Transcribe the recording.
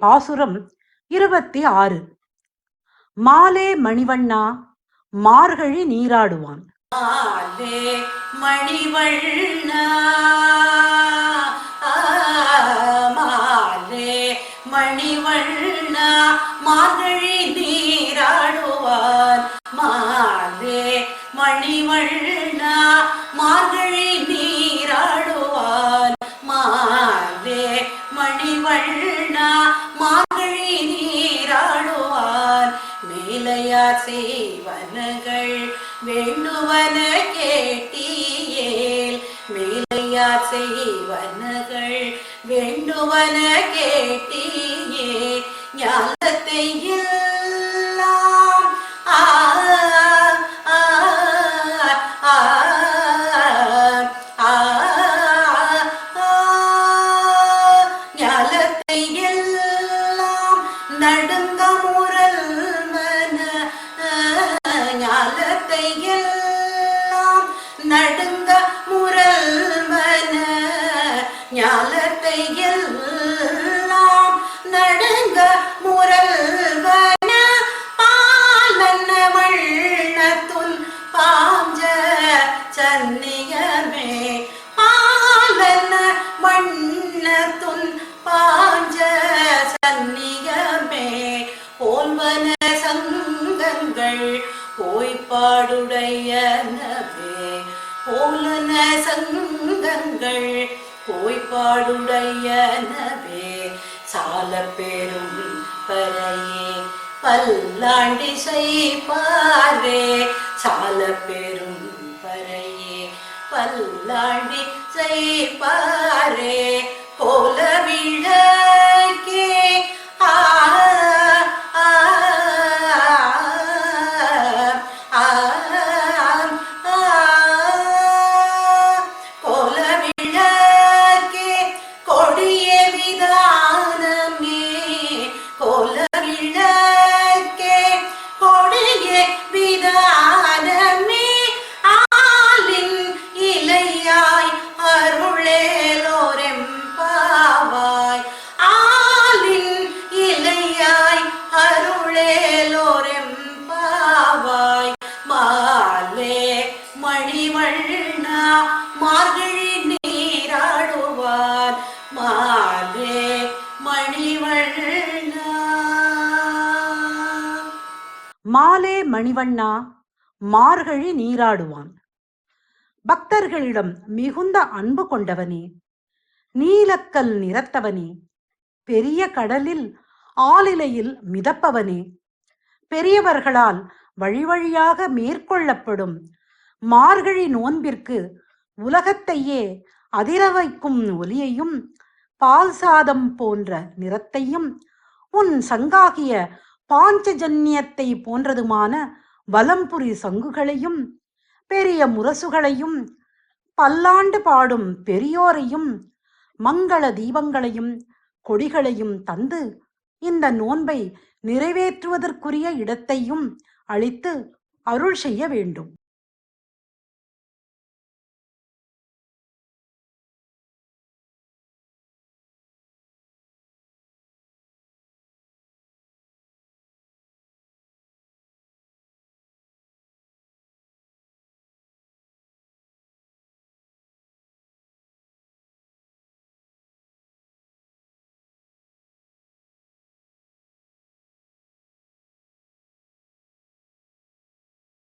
பாசுரம் 26. மாலே மணிவண்ணா மார்கழி நீராடுவான். மாலே மணிவண்ணா மாலே மணிவண்ணா மார்கழி நீராடுவான். மாலே மணிவண்ணா மார்கழி நீராடுவான். மாலே மணிவண்ணா மார்கழி நீராடுவான். மேலையார் செய்வனகள் வேண்டுவன கேட்டியேல். மேலையார் செய்வனகள் வேண்டுவன கேட்டியே ஞானத்தை எல்லாம் ஞானத்தை எல்லாம் நடுங்க முரல் மன ஞானத்தை எல்லாம் நடுங்க முரல் மன ஞானத்தை எல்லாம் நடுங்க முரல்வன பாலன வண்ணத்துன் பாஞ்ச சன்னியமே. பாலன வண்ணத்துன் பாஞ்ச சன்னியமே. போல்வன சங்கங்கள் போய்ப்பாடுடையனவே. போலன சங்கங்கள் போய்ப்பாடுடையனவே. சால பெரும் பரையே பல்லாண்டி செய்பாரே. சால பெரும் பரையே பல்லாண்டி செய்பாரே. கோல விளக்கே மணிவண்ணா மார்கழி நீராடுவார். மாலே மணிவண்ணா. மாலே மணிவண்ணா மார்கழி நீராடுவான். பக்தர்களிடம் மிகுந்த அன்பு கொண்டவனே, நீலக்கல் நிறத்தவனே, பெரிய கடலில் ஆலிலையில் மிதப்பவனே, பெரியவர்களால் வழி வழியாக மேற்கொள்ளப்படும் மார்கழி நோன்பிற்கு உலகத்தையே அதிர வைக்கும் ஒலியையும் பால் சாதம் போன்ற நிறத்தையும் உன் சங்காகிய பாஞ்சஜன்யத்தை போன்றதுமான வலம்புரி சங்குகளையும் பெரிய முரசுகளையும் பல்லாண்டு பாடும் பெரியோரையும் மங்கள தீபங்களையும் கொடிகளையும் தந்து இந்த நோன்பை நிறைவேற்றுவதற்குரிய இடத்தையும் அளித்து அருள் செய்ய வேண்டும்.